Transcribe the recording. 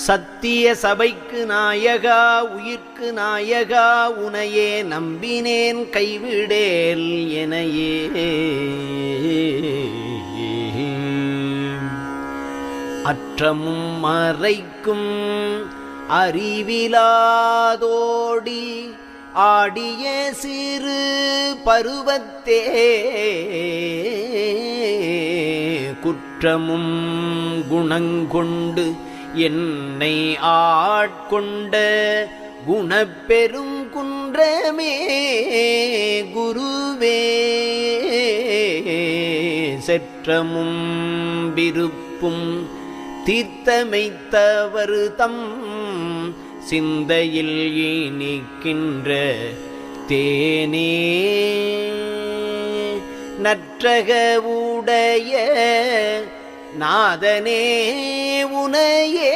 சத்திய சபைக்கு நாயகா உயிர்க்கு நாயகா உனையே நம்பினேன் கைவிடேல் எனையே. அற்றமும் மறைக்கும் அறிவிலாதோடி ஆடிய சிறு பருவத்தே குற்றமும் குணங்கொண்டு என்னை ஆட்கொண்ட குணப்பெரும் குன்றமே குருவே. செற்றமும் விருப்பும் தீர்த்தமைத்தவர் தம் சிந்தையில் இனிக்கின்ற தேனே நற்றக உடைய நாதனே உனையே